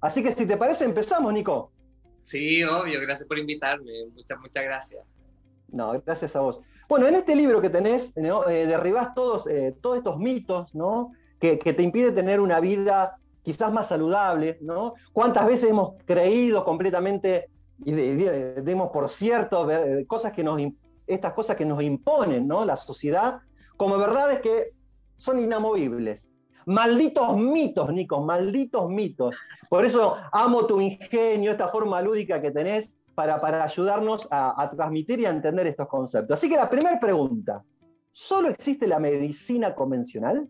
Así que si te parece, empezamos, Nico. Sí, obvio, gracias por invitarme. Muchas gracias. No, gracias a vos. Bueno, en este libro que tenés, ¿no? Derribás todos estos mitos, ¿no? Que te impide tener una vida quizás más saludable, ¿no? ¿Cuántas veces hemos creído completamente y demos por cierto cosas estas cosas que nos imponen, ¿no? La sociedad, como verdades que son inamovibles? Malditos mitos, Nico, malditos mitos. Por eso amo tu ingenio, esta forma lúdica que tenés para ayudarnos a transmitir y a entender estos conceptos. Así que la primera pregunta, ¿solo existe la medicina convencional?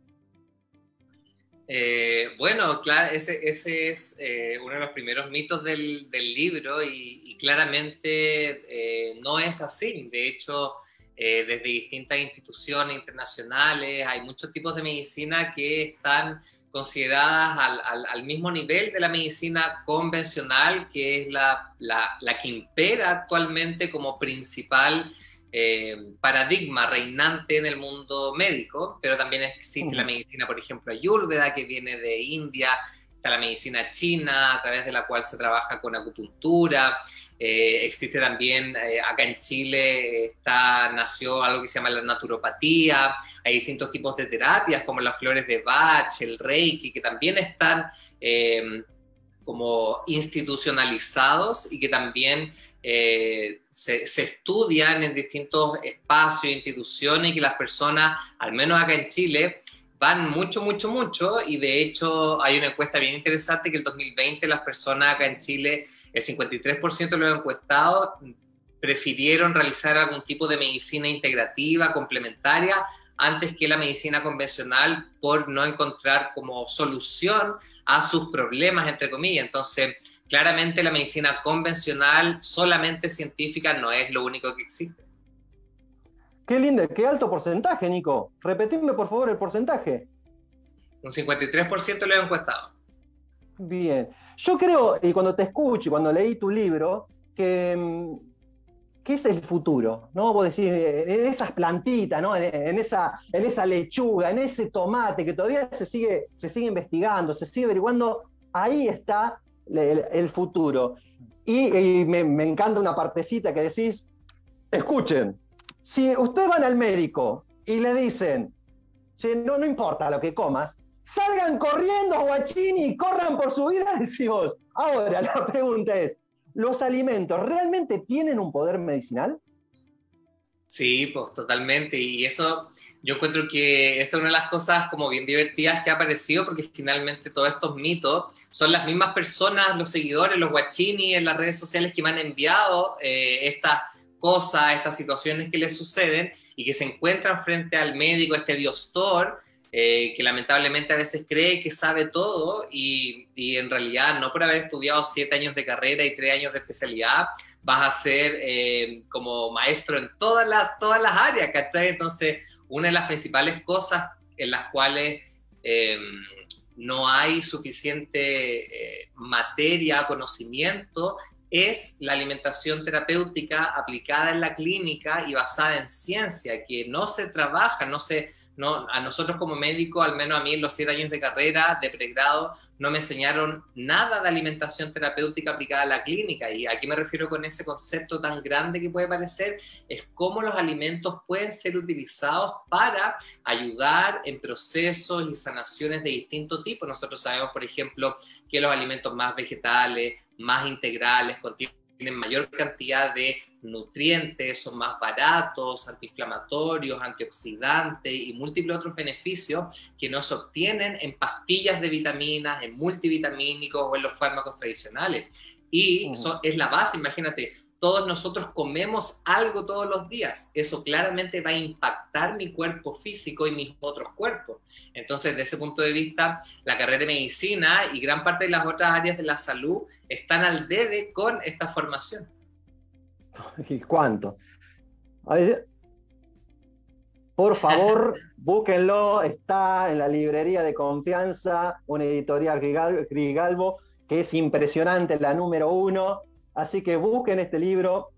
Bueno, claro, ese es uno de los primeros mitos del libro y claramente no es así. De hecho, desde distintas instituciones internacionales hay muchos tipos de medicina que están consideradas al mismo nivel de la medicina convencional, que es la que impera actualmente como principal paradigma reinante en el mundo médico, pero también existe la medicina, por ejemplo, ayurveda, que viene de India, está la medicina china, a través de la cual se trabaja con acupuntura, existe también, acá en Chile nació algo que se llama la naturopatía, hay distintos tipos de terapias como las flores de Bach, el Reiki, que también están como institucionalizados y que también se estudian en distintos espacios, instituciones, y que las personas, al menos acá en Chile, van mucho, y de hecho hay una encuesta bien interesante que el 2020 las personas acá en Chile, el 53% de los encuestados prefirieron realizar algún tipo de medicina integrativa, complementaria, antes que la medicina convencional, por no encontrar como solución a sus problemas, entre comillas. Entonces, claramente la medicina convencional, solamente científica, no es lo único que existe. Qué lindo, qué alto porcentaje, Nico. Repetime, por favor, el porcentaje. Un 53% lo he encuestado. Bien. Yo creo, y cuando te escucho y cuando leí tu libro, que es el futuro, ¿no? Vos decís, en esas plantitas, ¿no? En esa lechuga, en ese tomate que todavía se sigue investigando, se sigue averiguando, ahí está el futuro. Y me encanta una partecita que decís, escuchen, si ustedes van al médico y le dicen, che, no importa lo que comas, salgan corriendo, guachini, y corran por su vida, decimos. Ahora, la pregunta es, ¿los alimentos realmente tienen un poder medicinal? Sí, pues totalmente. Y eso, yo encuentro que esa es una de las cosas como bien divertidas que ha aparecido, porque finalmente todos estos mitos son las mismas personas, los seguidores, los guachini en las redes sociales, que me han enviado estas cosas, estas situaciones que les suceden y que se encuentran frente al médico, este diostor, que lamentablemente a veces cree que sabe todo y en realidad no por haber estudiado 7 años de carrera y 3 años de especialidad vas a ser como maestro en todas las áreas, ¿cachai? Entonces, una de las principales cosas en las cuales no hay suficiente materia, conocimiento, es la alimentación terapéutica aplicada en la clínica y basada en ciencia, que no se trabaja, a nosotros como médicos, al menos a mí en los 7 años de carrera, de pregrado, no me enseñaron nada de alimentación terapéutica aplicada a la clínica. Y a qué me refiero con ese concepto tan grande que puede parecer, es cómo los alimentos pueden ser utilizados para ayudar en procesos y sanaciones de distinto tipo. Nosotros sabemos, por ejemplo, que los alimentos más vegetales, más integrales, tienen mayor cantidad de nutrientes, son más baratos, antiinflamatorios, antioxidantes y múltiples otros beneficios que no se obtienen en pastillas de vitaminas, en multivitamínicos o en los fármacos tradicionales. Y eso es la base, imagínate, todos nosotros comemos algo todos los días, eso claramente va a impactar mi cuerpo físico y mis otros cuerpos. Entonces, desde ese punto de vista, la carrera de medicina y gran parte de las otras áreas de la salud están al debe con esta formación. ¿Y cuánto? A ver, por favor, búsquenlo, está en la librería de confianza, una editorial Grigalbo, que es impresionante, la número 1. Así que busquen este libro,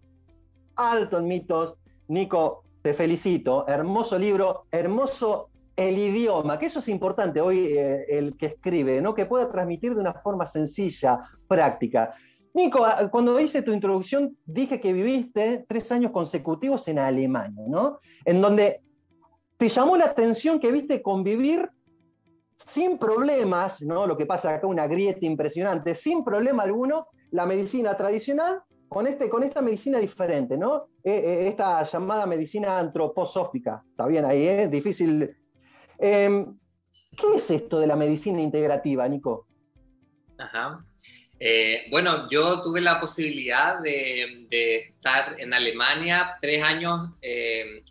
alto en mitos. Nico, te felicito, hermoso libro, hermoso el idioma, que eso es importante hoy, el que escribe, ¿no? Que pueda transmitir de una forma sencilla, práctica. Nico, cuando hice tu introducción, dije que viviste 3 años consecutivos en Alemania, ¿no? En donde te llamó la atención que viste convivir sin problemas, ¿no? Lo que pasa acá, una grieta impresionante, sin problema alguno, la medicina tradicional con esta medicina diferente, ¿no? Esta llamada medicina antroposófica. Está bien ahí, ¿eh? Difícil. ¿Qué es esto de la medicina integrativa, Nico? Ajá. Bueno, yo tuve la posibilidad de estar en Alemania 3 años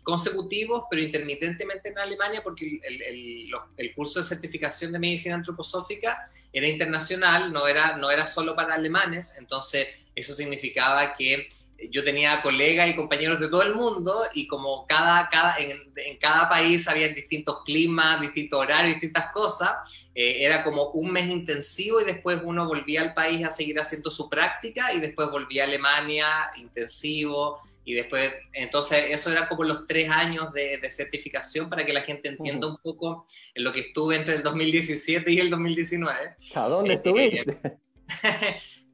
consecutivos, pero intermitentemente en Alemania, porque el curso de certificación de medicina antroposófica era internacional, no era solo para alemanes. Entonces eso significaba que yo tenía colegas y compañeros de todo el mundo, y como en cada país había distintos climas, distintos horarios, distintas cosas, era como un mes intensivo y después uno volvía al país a seguir haciendo su práctica y después volvía a Alemania, intensivo, y después, entonces eso era como los 3 años de certificación para que la gente entienda un poco en lo que estuve entre el 2017 y el 2019. ¿A dónde estuviste?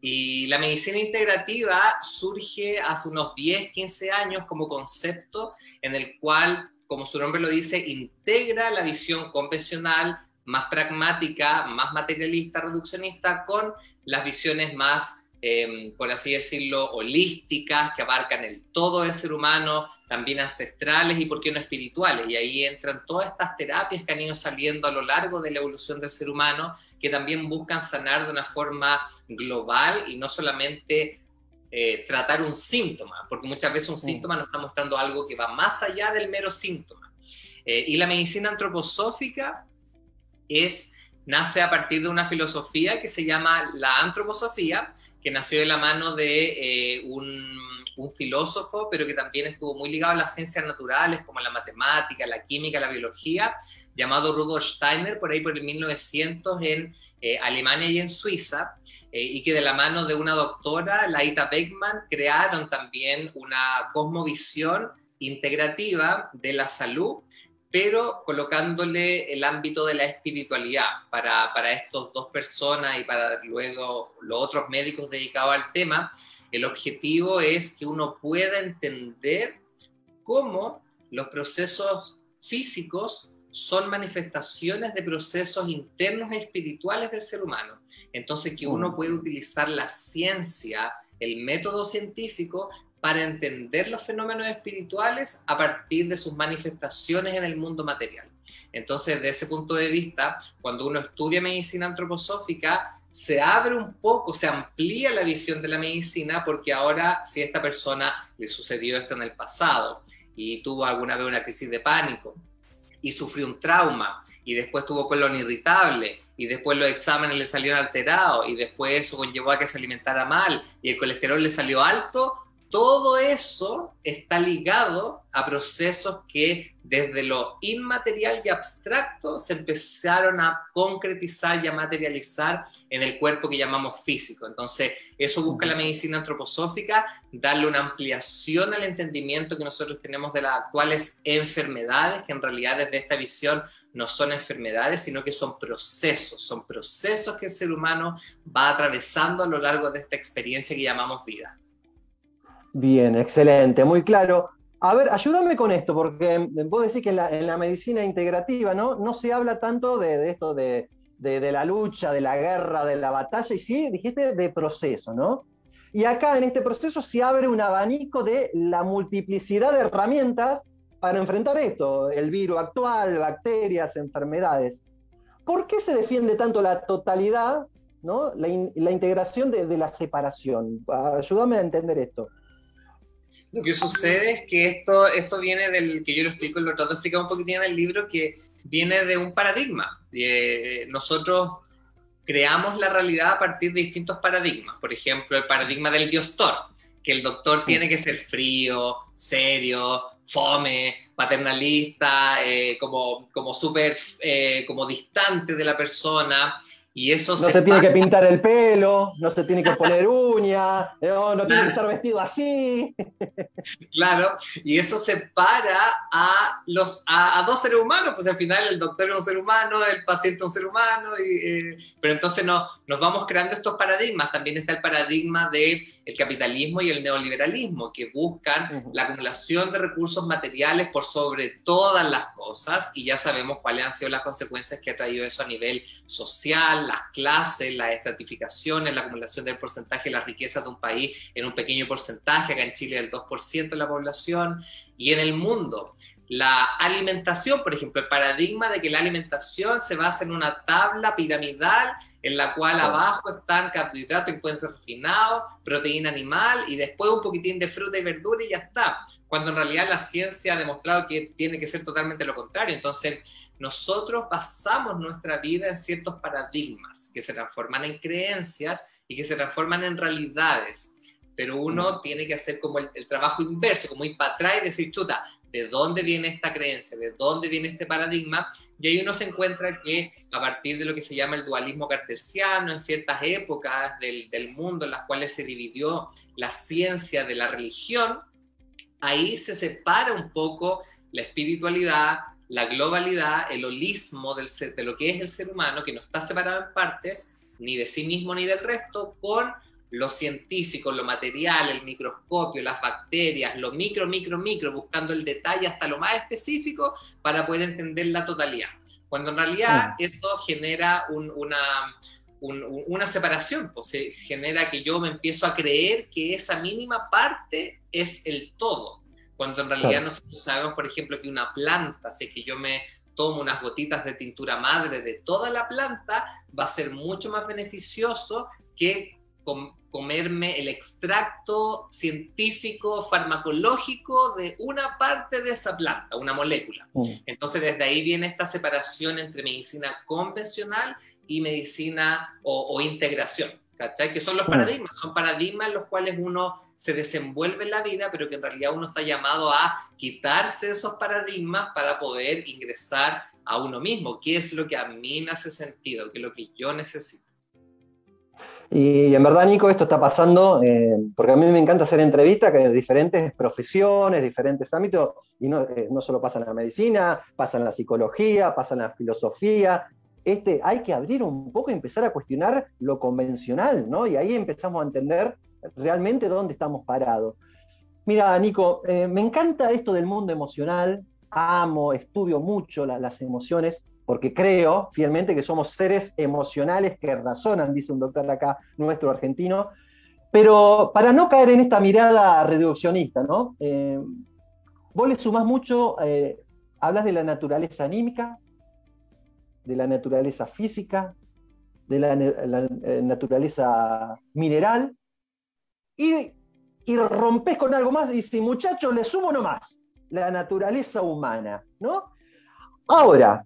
Y la medicina integrativa surge hace unos 10, 15 años como concepto en el cual, como su nombre lo dice, integra la visión convencional, más pragmática, más materialista, reduccionista, con las visiones más, por así decirlo, holísticas, que abarcan el todo del ser humano, también ancestrales y, por qué no, espirituales. Y ahí entran todas estas terapias que han ido saliendo a lo largo de la evolución del ser humano, que también buscan sanar de una forma global y no solamente tratar un síntoma, porque muchas veces un síntoma nos está mostrando algo que va más allá del mero síntoma. Y la medicina antroposófica nace a partir de una filosofía que se llama la antroposofía, que nació de la mano de un filósofo, pero que también estuvo muy ligado a las ciencias naturales, como la matemática, la química, la biología, llamado Rudolf Steiner, por ahí por el 1900 en Alemania y en Suiza, y que de la mano de una doctora, Laita Beckmann, crearon también una cosmovisión integrativa de la salud, pero colocándole el ámbito de la espiritualidad para estas dos personas y para luego los otros médicos dedicados al tema. El objetivo es que uno pueda entender cómo los procesos físicos son manifestaciones de procesos internos y espirituales del ser humano. Entonces, que uno puede utilizar la ciencia, el método científico, para entender los fenómenos espirituales a partir de sus manifestaciones en el mundo material. Entonces, desde ese punto de vista, cuando uno estudia medicina antroposófica, se abre un poco, se amplía la visión de la medicina, porque ahora, si a esta persona le sucedió esto en el pasado y tuvo alguna vez una crisis de pánico y sufrió un trauma y después tuvo colon irritable y después los exámenes le salieron alterados y después eso conllevó a que se alimentara mal y el colesterol le salió alto, todo eso está ligado a procesos que desde lo inmaterial y abstracto se empezaron a concretizar y a materializar en el cuerpo que llamamos físico. Entonces, eso busca la medicina antroposófica, darle una ampliación al entendimiento que nosotros tenemos de las actuales enfermedades, que en realidad desde esta visión no son enfermedades, sino que son procesos que el ser humano va atravesando a lo largo de esta experiencia que llamamos vida. Bien, excelente, muy claro. A ver, ayúdame con esto, porque vos decís que en la medicina integrativa, ¿no? No se habla tanto de esto de la lucha, de la guerra, de la batalla, y sí, dijiste de proceso, ¿no? Y acá en este proceso se abre un abanico de la multiplicidad de herramientas para enfrentar esto, el virus actual, bacterias, enfermedades. ¿Por qué se defiende tanto la totalidad, ¿no? La integración de la separación? Ayúdame a entender esto. Lo que sucede es que esto viene del que yo lo explico, lo trato de explicar un poquitín en el libro, que viene de un paradigma. Nosotros creamos la realidad a partir de distintos paradigmas. Por ejemplo, el paradigma del diostor, que el doctor tiene que ser frío, serio, fome, paternalista, como súper como distante de la persona. Y eso No se tiene que pintar el pelo, no se tiene que poner uñas, no tiene que estar vestido así. Claro, y eso separa a dos seres humanos, pues al final el doctor es un ser humano, el paciente es un ser humano, pero entonces nos vamos creando estos paradigmas. También está el paradigma del capitalismo y el neoliberalismo, que buscan la acumulación de recursos materiales por sobre todas las cosas, y ya sabemos cuáles han sido las consecuencias que ha traído eso a nivel social, las clases, las estratificaciones, la acumulación del porcentaje de las riquezas de un país en un pequeño porcentaje, acá en Chile del 2% de la población, y en el mundo. La alimentación, por ejemplo, el paradigma de que la alimentación se basa en una tabla piramidal en la cual abajo están carbohidratos que pueden ser refinados, proteína animal y después un poquitín de fruta y verdura y ya está. Cuando en realidad la ciencia ha demostrado que tiene que ser totalmente lo contrario. Entonces, nosotros basamos nuestra vida en ciertos paradigmas que se transforman en creencias y que se transforman en realidades. Pero uno tiene que hacer como el trabajo inverso, como ir para atrás y decir, chuta, ¿de dónde viene esta creencia? ¿De dónde viene este paradigma? Y ahí uno se encuentra que a partir de lo que se llama el dualismo cartesiano, en ciertas épocas del mundo en las cuales se dividió la ciencia de la religión, ahí se separa un poco la espiritualidad, la globalidad, el holismo de lo que es el ser humano, que no está separado en partes, ni de sí mismo ni del resto, con lo científico, lo material, el microscopio, las bacterias, lo micro, buscando el detalle hasta lo más específico para poder entender la totalidad. Cuando en realidad eso genera una separación, pues se genera que yo me empiezo a creer que esa mínima parte es el todo. Cuando en realidad nosotros sabemos, por ejemplo, que una planta, si es que yo me tomo unas gotitas de tintura madre de toda la planta, va a ser mucho más beneficioso que comerme el extracto científico, farmacológico de una parte de esa planta, una molécula. Entonces, desde ahí viene esta separación entre medicina convencional y medicina o integración, ¿cachai? Que son los paradigmas, son paradigmas en los cuales uno se desenvuelve en la vida, pero que en realidad uno está llamado a quitarse esos paradigmas para poder ingresar a uno mismo. ¿Qué es lo que a mí me hace sentido? ¿Qué es lo que yo necesito? Y en verdad, Nico, esto está pasando, porque a mí me encanta hacer entrevistas de diferentes profesiones, diferentes ámbitos, y no solo pasa en la medicina, pasa en la psicología, pasa en la filosofía. Hay que abrir un poco y empezar a cuestionar lo convencional, ¿no? Y ahí empezamos a entender realmente dónde estamos parados. Mira, Nico, me encanta esto del mundo emocional, estudio mucho las emociones, porque creo fielmente que somos seres emocionales que razonan, dice un doctor acá, nuestro argentino, pero para no caer en esta mirada reduccionista, ¿no? Vos le sumás mucho, hablas de la naturaleza anímica, de la naturaleza física, de la naturaleza mineral, y rompes con algo más y dices, muchachos, le sumo nomás, la naturaleza humana, ¿no? Ahora,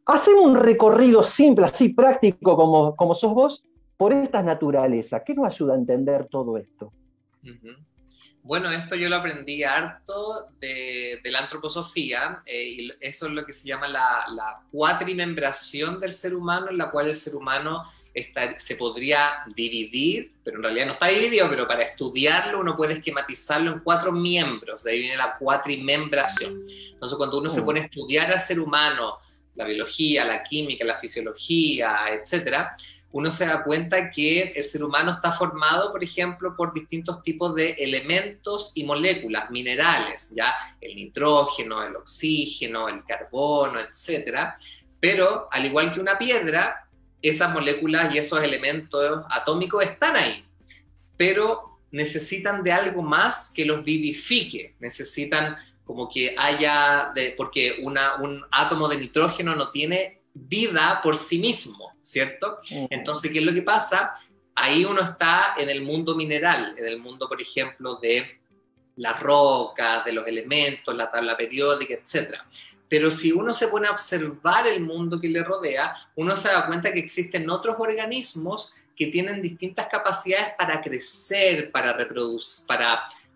hacemos un recorrido simple, así práctico como sos vos, por estas naturalezas. ¿Qué nos ayuda a entender todo esto? Bueno, esto yo lo aprendí harto de la antroposofía, y eso es lo que se llama la cuatrimembración del ser humano, en la cual el ser humano se podría dividir, pero en realidad no está dividido, pero para estudiarlo uno puede esquematizarlo en 4 miembros, de ahí viene la cuatrimembración. Entonces cuando uno se pone a estudiar al ser humano, la biología, la química, la fisiología, etcétera, uno se da cuenta que el ser humano está formado, por ejemplo, por distintos tipos de elementos y moléculas, minerales, ¿ya? El nitrógeno, el oxígeno, el carbono, etcétera. Pero, al igual que una piedra, esas moléculas y esos elementos atómicos están ahí, pero necesitan de algo más que los vivifique, necesitan como que porque un átomo de nitrógeno no tiene vida por sí mismo, ¿cierto? Entonces, ¿qué es lo que pasa? Ahí uno está en el mundo mineral, en el mundo, por ejemplo, de las rocas, de los elementos, la tabla periódica, etc. Pero si uno se pone a observar el mundo que le rodea, uno se da cuenta que existen otros organismos que tienen distintas capacidades para crecer, para reproducir,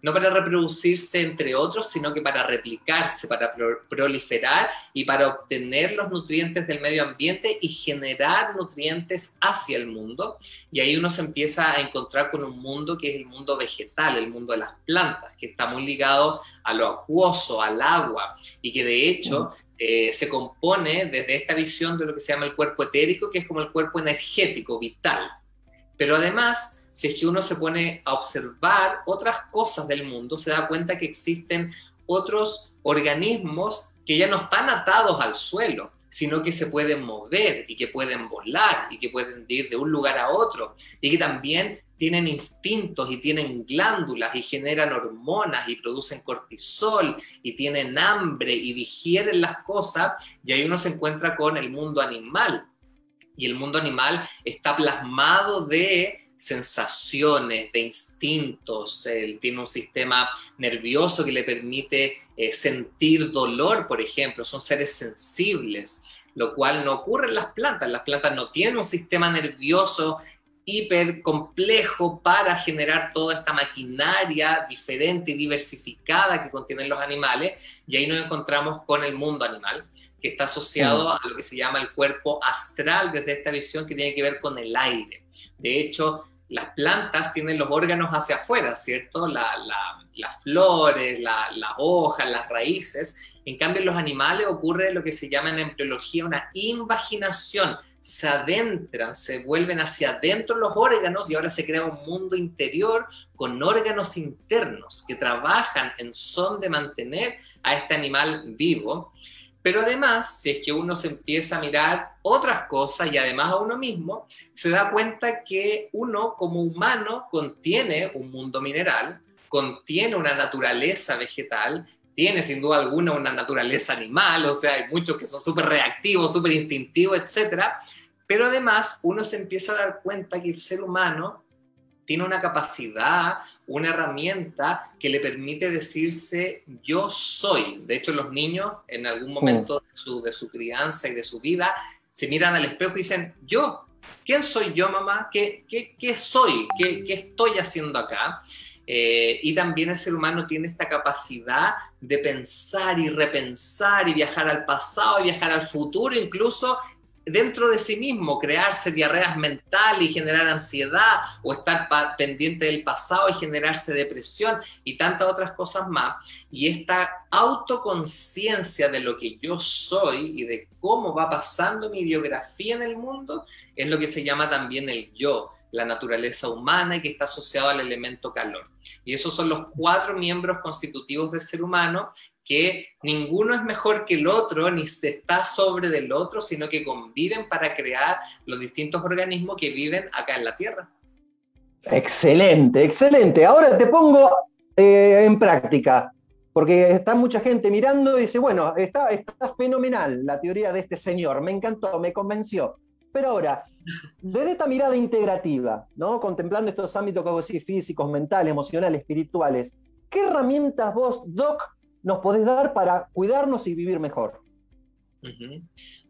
no para reproducirse entre otros, sino que para replicarse, para proliferar y para obtener los nutrientes del medio ambiente y generar nutrientes hacia el mundo. Y ahí uno se empieza a encontrar con un mundo que es el mundo vegetal, el mundo de las plantas, que está muy ligado a lo acuoso, al agua, y que de hecho se compone desde esta visión de lo que se llama el cuerpo etérico, que es como el cuerpo energético, vital. Pero además, si es que uno se pone a observar otras cosas del mundo, se da cuenta que existen otros organismos que ya no están atados al suelo, sino que se pueden mover y que pueden volar y que pueden ir de un lugar a otro y que también tienen instintos y tienen glándulas y generan hormonas y producen cortisol y tienen hambre y digieren las cosas, y ahí uno se encuentra con el mundo animal. Y el mundo animal está plasmado de sensaciones, de instintos, él tiene un sistema nervioso que le permite sentir dolor, por ejemplo, son seres sensibles, lo cual no ocurre en las plantas no tienen un sistema nervioso hiper complejo para generar toda esta maquinaria diferente y diversificada que contienen los animales, y ahí nos encontramos con el mundo animal, que está asociado a lo que se llama el cuerpo astral desde esta visión que tiene que ver con el aire. De hecho, las plantas tienen los órganos hacia afuera, ¿cierto? Las flores, las hojas, las raíces. En cambio, en los animales ocurre lo que se llama en embriología una invaginación. Se adentran, se vuelven hacia adentro los órganos y ahora se crea un mundo interior con órganos internos que trabajan en son de mantener a este animal vivo. Pero además, si es que uno se empieza a mirar otras cosas y además a uno mismo, se da cuenta que uno como humano contiene un mundo mineral, contiene una naturaleza vegetal, tiene sin duda alguna una naturaleza animal, o sea, hay muchos que son súper reactivos, súper instintivos, etc. Pero además uno se empieza a dar cuenta que el ser humano tiene una capacidad, una herramienta que le permite decirse yo soy. De hecho, los niños en algún momento de su crianza y de su vida se miran al espejo y dicen yo, ¿quién soy yo, mamá? ¿Qué soy? ¿Qué estoy haciendo acá? Y también el ser humano tiene esta capacidad de pensar y repensar y viajar al pasado y viajar al futuro, incluso dentro de sí mismo, crearse diarreas mentales y generar ansiedad, o estar pendiente del pasado y generarse depresión y tantas otras cosas más. Y esta autoconciencia de lo que yo soy y de cómo va pasando mi biografía en el mundo es lo que se llama también el yo, la naturaleza humana, y que está asociado al elemento calor. Y esos son los 4 miembros constitutivos del ser humano, que ninguno es mejor que el otro, ni está sobre del otro, sino que conviven para crear los distintos organismos que viven acá en la Tierra. Excelente, excelente. Ahora te pongo en práctica, porque está mucha gente mirando y dice, bueno, está fenomenal la teoría de este señor, me encantó, me convenció. Pero ahora, desde esta mirada integrativa, ¿no? Contemplando estos ámbitos que vos decís, físicos, mentales, emocionales, espirituales, ¿qué herramientas vos, Doc, nos podés dar para cuidarnos y vivir mejor?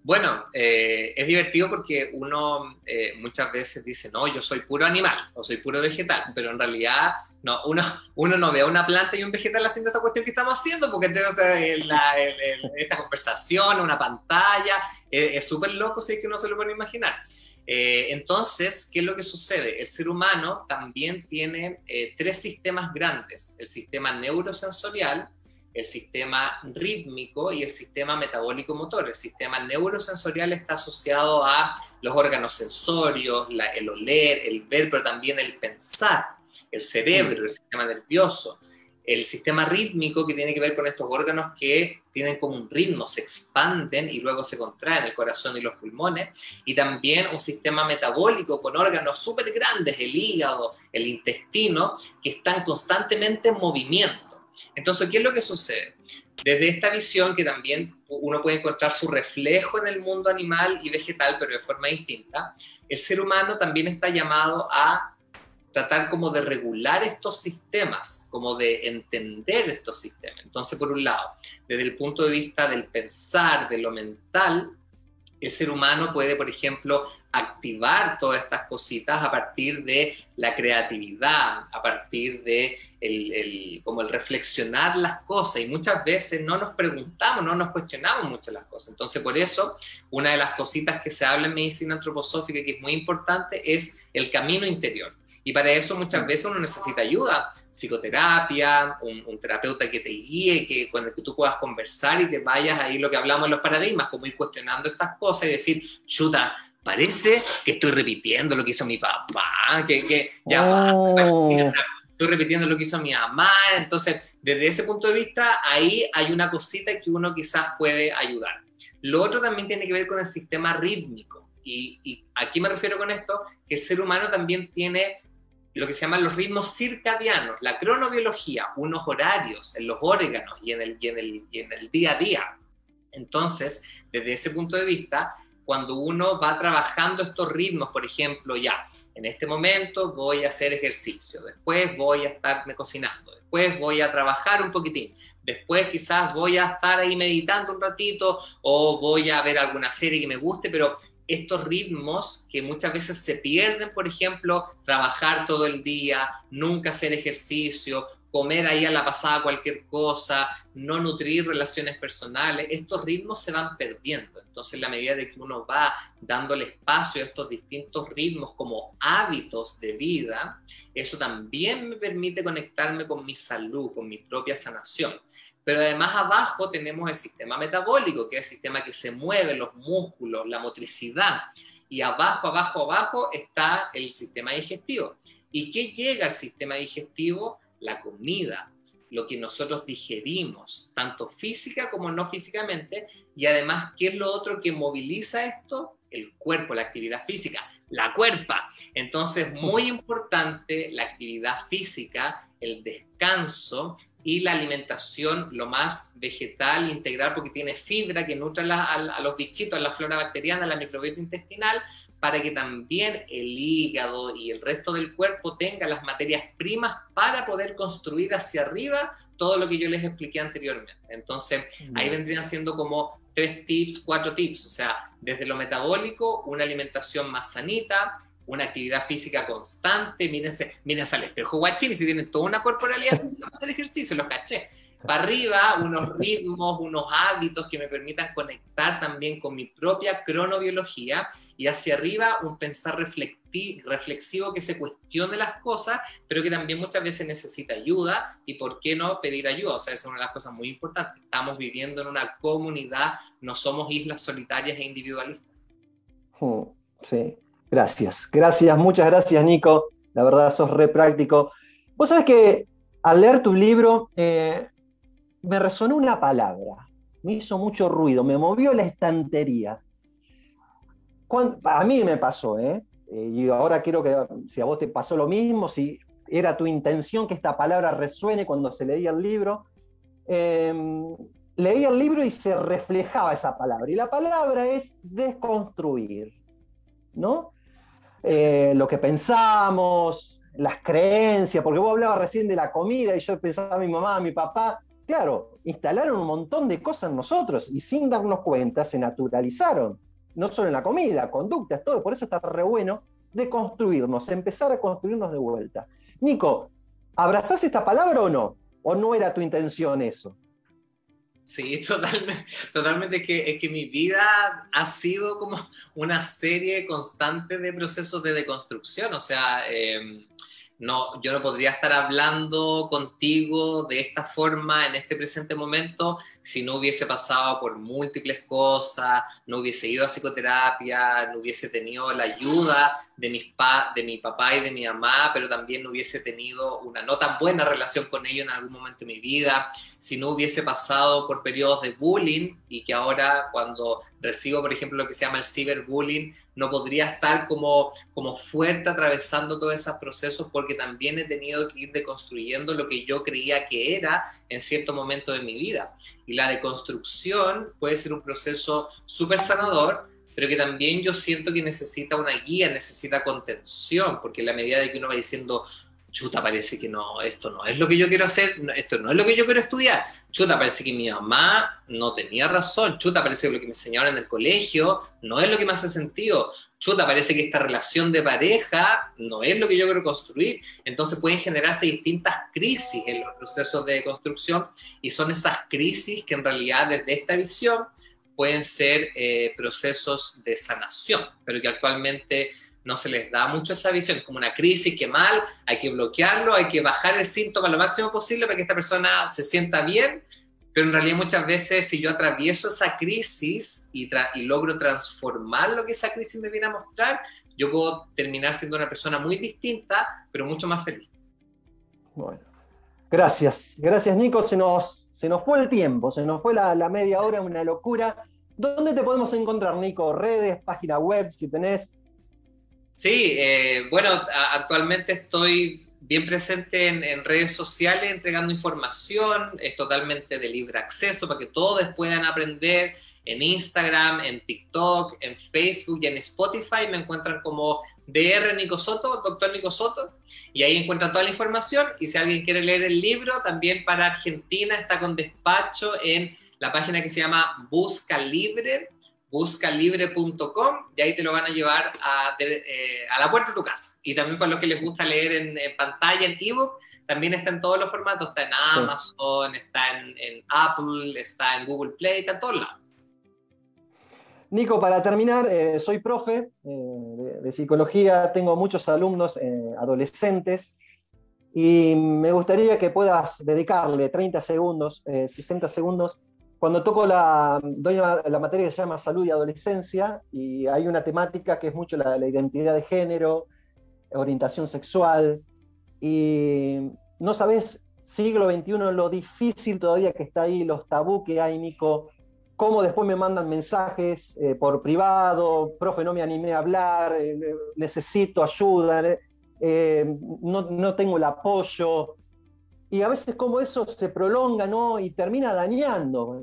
Bueno, es divertido porque uno muchas veces dice, no, yo soy puro animal o soy puro vegetal, pero en realidad no, uno no ve a una planta y un vegetal haciendo esta cuestión que estamos haciendo, porque o sea, esta conversación, una pantalla, es súper loco si es que uno se lo puede imaginar. Entonces, ¿qué es lo que sucede? El ser humano también tiene 3 sistemas grandes: el sistema neurosensorial, el sistema rítmico y el sistema metabólico-motor. El sistema neurosensorial está asociado a los órganos sensorios, el oler, el ver, pero también el pensar, el cerebro, el sistema nervioso. El sistema rítmico, que tiene que ver con estos órganos que tienen como un ritmo, se expanden y luego se contraen, el corazón y los pulmones. Y también un sistema metabólico con órganos súper grandes, el hígado, el intestino, que están constantemente en movimiento. Entonces, ¿qué es lo que sucede? Desde esta visión, que también uno puede encontrar su reflejo en el mundo animal y vegetal, pero de forma distinta, el ser humano también está llamado a tratar como de regular estos sistemas, como de entender estos sistemas. Entonces, por un lado, desde el punto de vista del pensar, de lo mental, el ser humano puede, por ejemplo, activar todas estas cositas a partir de la creatividad, a partir de como el reflexionar las cosas, y muchas veces no nos preguntamos, no nos cuestionamos mucho las cosas. Entonces, por eso, una de las cositas que se habla en medicina antroposófica que es muy importante es el camino interior. Y para eso muchas veces uno necesita ayuda, psicoterapia, un terapeuta que te guíe, con el que tú puedas conversar y te vayas ahí, lo que hablamos en los paradigmas, como ir cuestionando estas cosas y decir, chuta, parece que estoy repitiendo lo que hizo mi papá, que ya estoy repitiendo lo que hizo mi mamá. Entonces, desde ese punto de vista, ahí hay una cosita que uno quizás puede ayudar. Lo otro también tiene que ver con el sistema rítmico. Y aquí me refiero con esto, que el ser humano también tiene lo que se llaman los ritmos circadianos, la cronobiología, unos horarios en los órganos y en el día a día. Entonces, desde ese punto de vista, cuando uno va trabajando estos ritmos, por ejemplo, ya, en este momento voy a hacer ejercicio, después voy a estarme cocinando, después voy a trabajar un poquitín, después quizás voy a estar ahí meditando un ratito o voy a ver alguna serie que me guste, pero estos ritmos que muchas veces se pierden, por ejemplo, trabajar todo el día, nunca hacer ejercicio, comer ahí a la pasada cualquier cosa, no nutrir relaciones personales, estos ritmos se van perdiendo. Entonces, en la medida de que uno va dándole espacio a estos distintos ritmos como hábitos de vida, eso también me permite conectarme con mi salud, con mi propia sanación. Pero además abajo tenemos el sistema metabólico, que es el sistema que se mueve, los músculos, la motricidad. Y abajo está el sistema digestivo. ¿Y qué llega al sistema digestivo? La comida, lo que nosotros digerimos, tanto física como no físicamente. Y además, ¿qué es lo otro que moviliza esto? El cuerpo, la actividad física, la cuerpa. Entonces, muy importante la actividad física, el descanso y la alimentación lo más vegetal, integral, porque tiene fibra que nutre a los bichitos, a la flora bacteriana, a la microbiota intestinal, para que también el hígado y el resto del cuerpo tenga las materias primas para poder construir hacia arriba todo lo que yo les expliqué anteriormente. Entonces, ahí vendrían siendo como 3 tips, 4 tips, o sea, desde lo metabólico, una alimentación más sanita, una actividad física constante, mírense al espejo guachín, y si tienen toda una corporalidad, hacer ejercicio, los caché. Para arriba, unos ritmos, unos hábitos que me permitan conectar también con mi propia cronobiología, y hacia arriba un pensar reflexivo que se cuestione las cosas, pero que también muchas veces necesita ayuda, y por qué no pedir ayuda. O sea, esa es una de las cosas muy importantes. Estamos viviendo en una comunidad, no somos islas solitarias e individualistas. Sí. Gracias, muchas gracias, Nico. La verdad, sos re práctico. Vos sabés que al leer tu libro me resonó una palabra, me hizo mucho ruido, me movió la estantería. A mí me pasó, y ahora quiero que, si a vos te pasó lo mismo, si era tu intención que esta palabra resuene cuando se leía el libro. Leía el libro y se reflejaba esa palabra, y la palabra es desconstruir, ¿no? Lo que pensamos, las creencias, porque vos hablabas recién de la comida y yo pensaba a mi mamá, a mi papá, claro, instalaron un montón de cosas en nosotros y sin darnos cuenta se naturalizaron, no solo en la comida, conductas, todo. Por eso está re bueno de construirnos, empezar a construirnos de vuelta. Nico, ¿abrazás esta palabra o no? ¿O no era tu intención eso? Sí, totalmente. Es que mi vida ha sido como una serie constante de procesos de deconstrucción. O sea, no, yo no podría estar hablando contigo de esta forma en este presente momento si no hubiese pasado por múltiples cosas, no hubiese ido a psicoterapia, no hubiese tenido la ayuda de mi papá y de mi mamá, pero también no hubiese tenido una no tan buena relación con ellos en algún momento de mi vida, si no hubiese pasado por periodos de bullying, y que ahora cuando recibo, por ejemplo, lo que se llama el ciberbullying, no podría estar como fuerte atravesando todos esos procesos, porque también he tenido que ir deconstruyendo lo que yo creía que era en cierto momento de mi vida. Y la deconstrucción puede ser un proceso súper sanador, pero que también yo siento que necesita una guía, necesita contención, porque en la medida de que uno va diciendo, chuta, parece que no, esto no es lo que yo quiero hacer, esto no es lo que yo quiero estudiar, chuta, parece que mi mamá no tenía razón, chuta, parece que lo que me enseñaron en el colegio no es lo que me hace sentido, chuta, parece que esta relación de pareja no es lo que yo quiero construir. Entonces pueden generarse distintas crisis en los procesos de construcción, y son esas crisis que en realidad desde esta visión pueden ser procesos de sanación, pero que actualmente no se les da mucho esa visión, como una crisis que mal, hay que bloquearlo, hay que bajar el síntoma lo máximo posible para que esta persona se sienta bien, pero en realidad muchas veces si yo atravieso esa crisis y logro transformar lo que esa crisis me viene a mostrar, yo puedo terminar siendo una persona muy distinta, pero mucho más feliz. Bueno, gracias Nico, se nos fue el tiempo, se nos fue la media hora, una locura. ¿Dónde te podemos encontrar, Nico? ¿Redes, página web, si tenés? Sí, bueno, actualmente estoy bien presente en redes sociales entregando información, es totalmente de libre acceso para que todos puedan aprender. En Instagram, en TikTok, en Facebook y en Spotify me encuentran como Dr. Nico Soto, Dr. Nico Soto, y ahí encuentran toda la información. Y si alguien quiere leer el libro, también para Argentina está con despacho en la página que se llama buscalibre.com, y ahí te lo van a llevar a la puerta de tu casa. Y también para los que les gusta leer en pantalla, en ebook, también está en todos los formatos, está en Amazon, sí, está en Apple, está en Google Play, está en todos lados. Nico, para terminar, soy profe de psicología, tengo muchos alumnos adolescentes, y me gustaría que puedas dedicarle 30 segundos, 60 segundos, cuando doy la materia que se llama Salud y Adolescencia, y hay una temática que es mucho la identidad de género, orientación sexual, y no sabés, siglo XXI, lo difícil todavía que está ahí, los tabú que hay, Nico, cómo después me mandan mensajes por privado, profe, no me animé a hablar, necesito ayuda, no tengo el apoyo. Y a veces como eso se prolonga, ¿no? Y termina dañando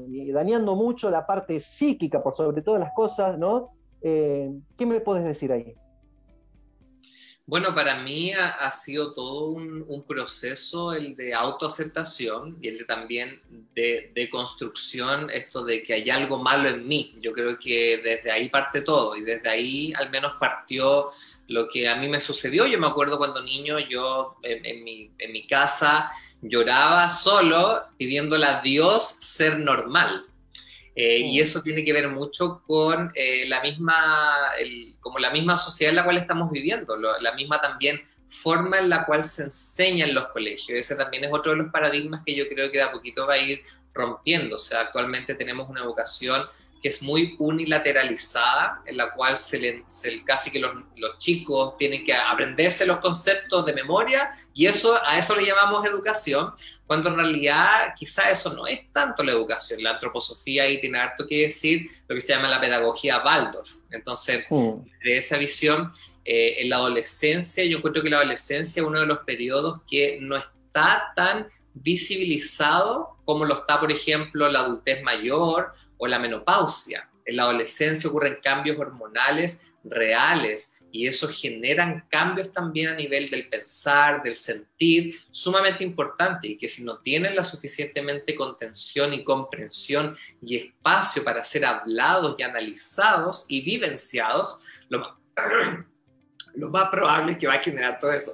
mucho la parte psíquica, por sobre todas las cosas, ¿no? ¿Qué me puedes decir ahí? Bueno, para mí ha sido todo un proceso el de autoaceptación y el de también de construcción, esto de que hay algo malo en mí. Yo creo que desde ahí parte todo, y desde ahí al menos partió lo que a mí me sucedió. Yo me acuerdo cuando niño, yo en mi casa lloraba solo pidiéndole a Dios ser normal. Y eso tiene que ver mucho con como la misma sociedad en la cual estamos viviendo, la misma también forma en la cual se enseña en los colegios. Ese también es otro de los paradigmas que yo creo que de a poquito va a ir rompiendo. O sea, actualmente tenemos una educación que es muy unilateralizada, en la cual casi que los chicos tienen que aprenderse los conceptos de memoria, y a eso le llamamos educación, cuando en realidad quizá eso no es tanto la educación. La antroposofía ahí tiene harto que decir, lo que se llama la pedagogía Waldorf. Entonces, de esa visión, en la adolescencia, yo encuentro que la adolescencia es uno de los periodos que no está tan visibilizado como lo está, por ejemplo, la adultez mayor o la menopausia. En la adolescencia ocurren cambios hormonales reales, y eso generan cambios también a nivel del pensar, del sentir, sumamente importante, y que si no tienen la suficientemente contención y comprensión y espacio para ser hablados y analizados y vivenciados, lo más probable es que va a generar todo eso.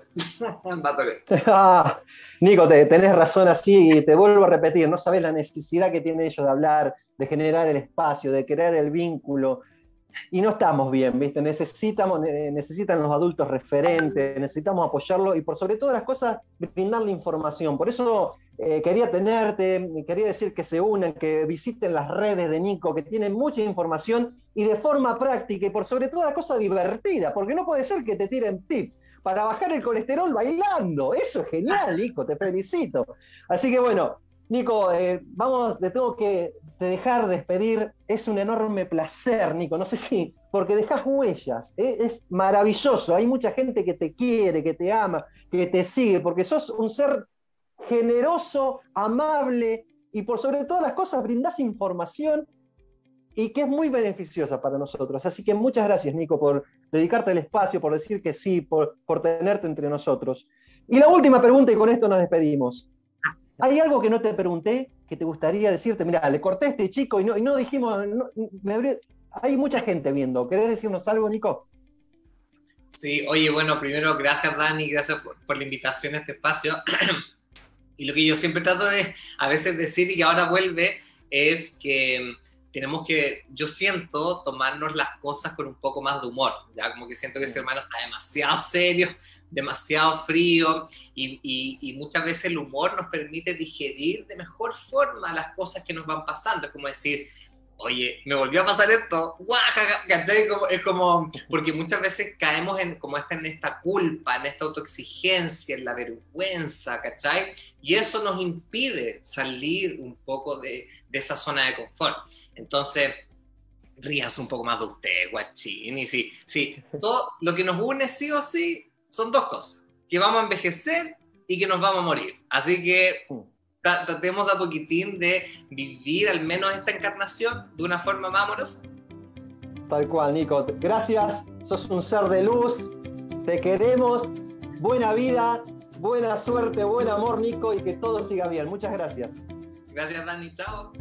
Nico, tenés razón así, y te vuelvo a repetir, no sabés la necesidad que tienen ellos de hablar, de generar el espacio, de crear el vínculo, y no estamos bien, ¿viste? Necesitan los adultos referentes, necesitamos apoyarlo, y por sobre todas las cosas, brindarle información. Por eso quería tenerte, quería decir que se unan, que visiten las redes de Nico, que tienen mucha información, y de forma práctica, y por sobre todas las cosas divertida, porque no puede ser que te tiren tips para bajar el colesterol bailando. Eso es genial, Nico, te felicito. Así que bueno, Nico, te tengo que dejar despedir. Es un enorme placer, Nico, no sé si, porque dejás huellas, es maravilloso. Hay mucha gente que te quiere, que te ama, que te sigue, porque sos un ser generoso, amable, y por sobre todas las cosas brindás información y que es muy beneficiosa para nosotros. Así que muchas gracias, Nico, por dedicarte el espacio, por decir que sí, por tenerte entre nosotros. Y la última pregunta, y con esto nos despedimos. ¿Hay algo que no te pregunté que te gustaría decirte? Mirá, le corté a este chico y no dijimos... Hay mucha gente viendo. ¿Querés decirnos algo, Nico? Sí, oye, bueno, primero, gracias, Dani, gracias por la invitación a este espacio. Y lo que yo siempre trato de a veces decir y que ahora vuelve es que tenemos que, yo siento, tomarnos las cosas con un poco más de humor, ya como que siento que ese hermano está demasiado serio, demasiado frío, y muchas veces el humor nos permite digerir de mejor forma las cosas que nos van pasando. Es como decir, oye, me volvió a pasar esto, ¡guajaja! ¿Cachai? Es como, porque muchas veces caemos en esta culpa, en esta autoexigencia, en la vergüenza, ¿cachai? Y eso nos impide salir un poco de esa zona de confort. Entonces, ríanse un poco más de usted, guachín. Y sí, todo lo que nos une sí o sí son dos cosas, que vamos a envejecer y que nos vamos a morir. Así que tratemos de a poquitín de vivir al menos esta encarnación de una forma más amorosa. Tal cual, Nico. Gracias, sos un ser de luz, te queremos, buena vida, buena suerte, buen amor, Nico, y que todo siga bien. Muchas gracias. Gracias, Dani. Chao.